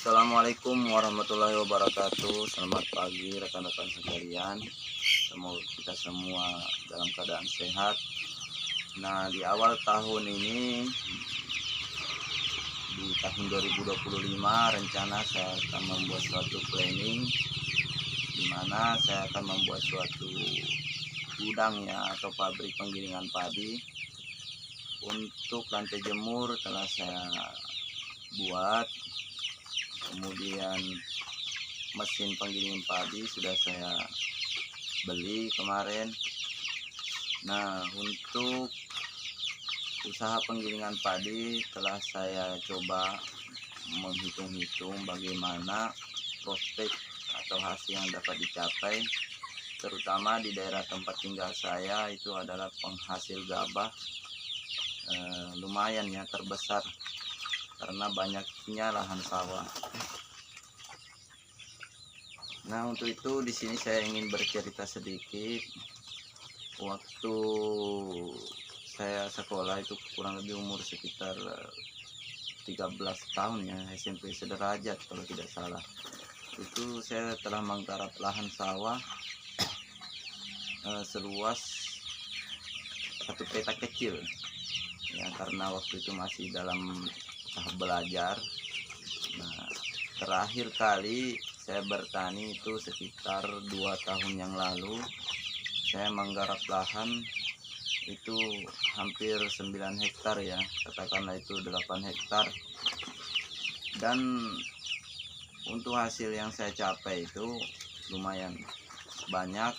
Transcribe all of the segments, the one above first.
Assalamualaikum warahmatullahi wabarakatuh. Selamat pagi rekan-rekan sekalian. Semoga kita semua dalam keadaan sehat. Nah, di awal tahun ini, di tahun 2025, rencana saya akan membuat suatu planning di mana saya akan membuat suatu gudang ya, atau pabrik penggilingan padi. Untuk lantai jemur telah saya buat, kemudian mesin penggiling padi sudah saya beli kemarin. Nah, untuk usaha penggilingan padi telah saya coba menghitung-hitung bagaimana prospek atau hasil yang dapat dicapai, terutama di daerah tempat tinggal saya itu adalah penghasil gabah lumayan ya, terbesar karena banyaknya lahan sawah. Nah, untuk itu di sini saya ingin bercerita sedikit. Waktu saya sekolah itu kurang lebih umur sekitar 13 tahun ya, SMP sederajat kalau tidak salah. Itu saya telah menggarap lahan sawah seluas satu petak kecil ya, karena waktu itu masih dalam tahap belajar. Nah, terakhir kali saya bertani itu sekitar 2 tahun yang lalu. Saya menggarap lahan itu hampir 9 hektar ya, katakanlah itu 8 hektar. Dan untuk hasil yang saya capai itu lumayan banyak.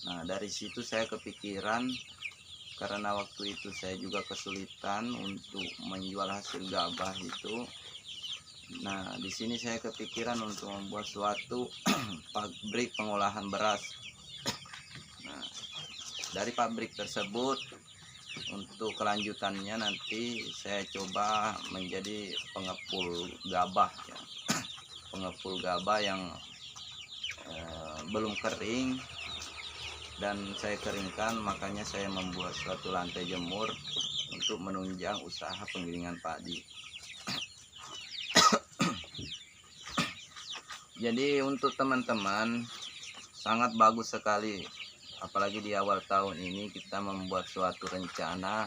Nah, dari situ saya kepikiran, karena waktu itu saya juga kesulitan untuk menjual hasil gabah itu. Nah, di sini saya kepikiran untuk membuat suatu pabrik pengolahan beras. Nah, dari pabrik tersebut untuk kelanjutannya nanti saya coba menjadi pengepul gabah ya. Pengepul gabah yang belum kering dan saya keringkan, makanya saya membuat suatu lantai jemur untuk menunjang usaha penggilingan padi. Jadi untuk teman-teman sangat bagus sekali, apalagi di awal tahun ini kita membuat suatu rencana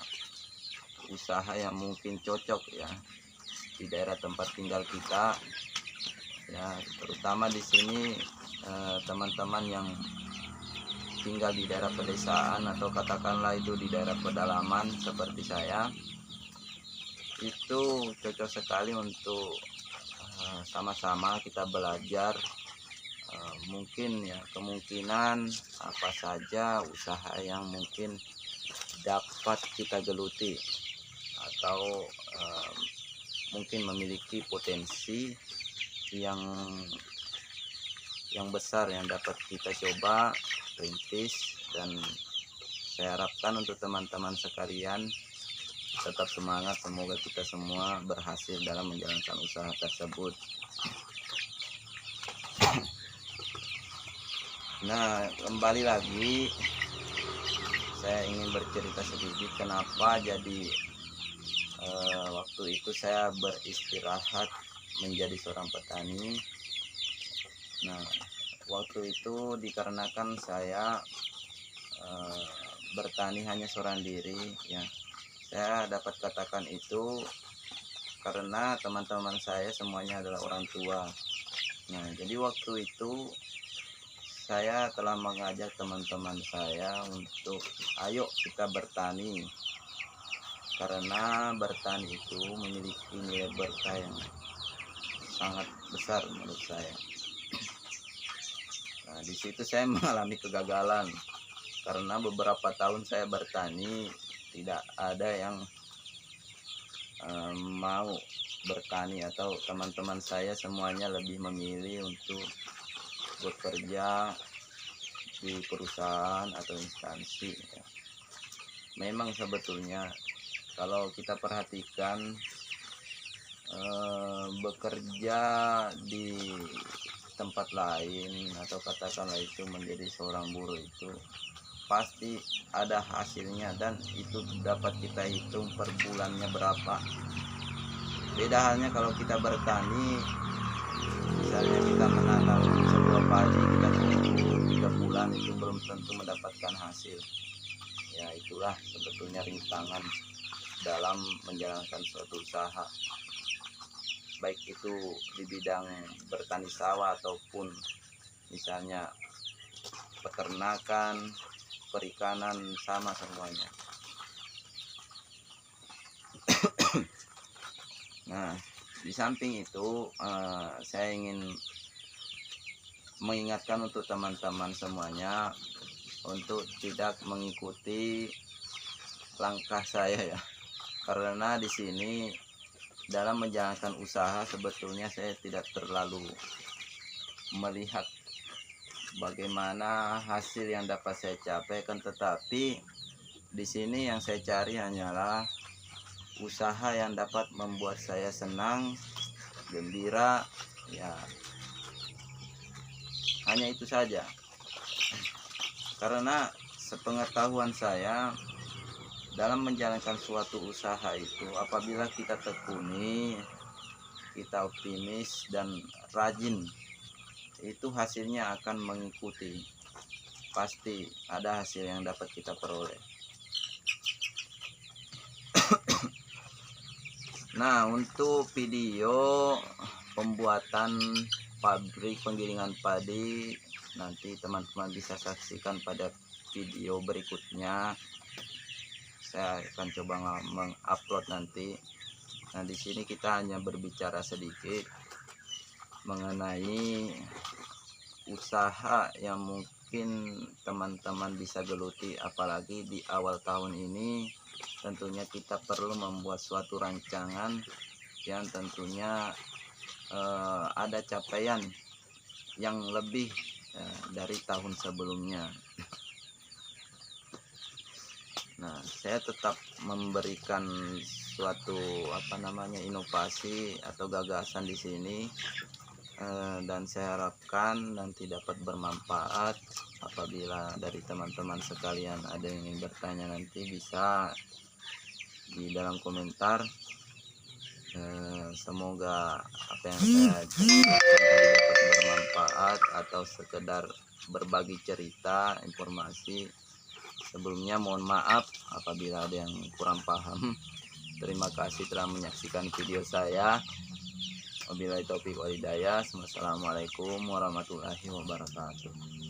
usaha yang mungkin cocok ya di daerah tempat tinggal kita ya, terutama di sini teman-teman yang tinggal di daerah pedesaan atau katakanlah itu di daerah pedalaman seperti saya, itu cocok sekali untuk sama-sama kita belajar mungkin ya, kemungkinan apa saja usaha yang mungkin dapat kita geluti atau mungkin memiliki potensi yang besar yang dapat kita coba rintis. Dan saya harapkan untuk teman-teman sekalian tetap semangat, semoga kita semua berhasil dalam menjalankan usaha tersebut. Nah, kembali lagi saya ingin bercerita sedikit kenapa jadi waktu itu saya beristirahat menjadi seorang petani. Nah, waktu itu dikarenakan saya bertani hanya seorang diri ya. Saya dapat katakan itu karena teman-teman saya semuanya adalah orang tua. Nah, jadi waktu itu saya telah mengajak teman-teman saya untuk ayo kita bertani, karena bertani itu memiliki nilai berkah yang sangat besar menurut saya. Nah, di situ saya mengalami kegagalan karena beberapa tahun saya bertani tidak ada yang mau bertani, atau teman-teman saya semuanya lebih memilih untuk bekerja di perusahaan atau instansi ya. Memang sebetulnya kalau kita perhatikan bekerja di tempat lain atau katakanlah itu menjadi seorang buruh itu pasti ada hasilnya, dan itu dapat kita hitung per bulannya berapa. Beda halnya kalau kita bertani, misalnya kita menanam sebuah padi, kita tunggu 3 bulan itu belum tentu mendapatkan hasil. Ya itulah sebetulnya rintangan dalam menjalankan suatu usaha, baik itu di bidang bertani sawah ataupun misalnya peternakan, perikanan, sama semuanya. Nah, di samping itu saya ingin mengingatkan untuk teman-teman semuanya untuk tidak mengikuti langkah saya ya. Karena di sini dalam menjalankan usaha sebetulnya saya tidak terlalu melihat bagaimana hasil yang dapat saya capai, kan tetapi di sini yang saya cari hanyalah usaha yang dapat membuat saya senang, gembira, ya hanya itu saja. Karena sepengetahuan saya dalam menjalankan suatu usaha itu, apabila kita tekuni, kita optimis dan rajin, itu hasilnya akan mengikuti. Pasti ada hasil yang dapat kita peroleh. Nah, untuk video pembuatan pabrik penggilingan padi nanti teman-teman bisa saksikan pada video berikutnya. Saya akan coba mengupload nanti. Nah, di sini kita hanya berbicara sedikit mengenai usaha yang mungkin teman-teman bisa geluti, apalagi di awal tahun ini. Tentunya kita perlu membuat suatu rancangan yang tentunya ada capaian yang lebih dari tahun sebelumnya. Nah, saya tetap memberikan suatu inovasi atau gagasan di sini, dan saya harapkan nanti dapat bermanfaat. Apabila dari teman-teman sekalian ada yang ingin bertanya, nanti bisa di dalam komentar. Semoga apa yang saya jelaskan tadi dapat bermanfaat atau sekedar berbagi cerita, informasi. Sebelumnya mohon maaf apabila ada yang kurang paham. Terima kasih telah menyaksikan video saya. Wabillahi taufiq wal hidayah. Wassalamualaikum warahmatullahi wabarakatuh.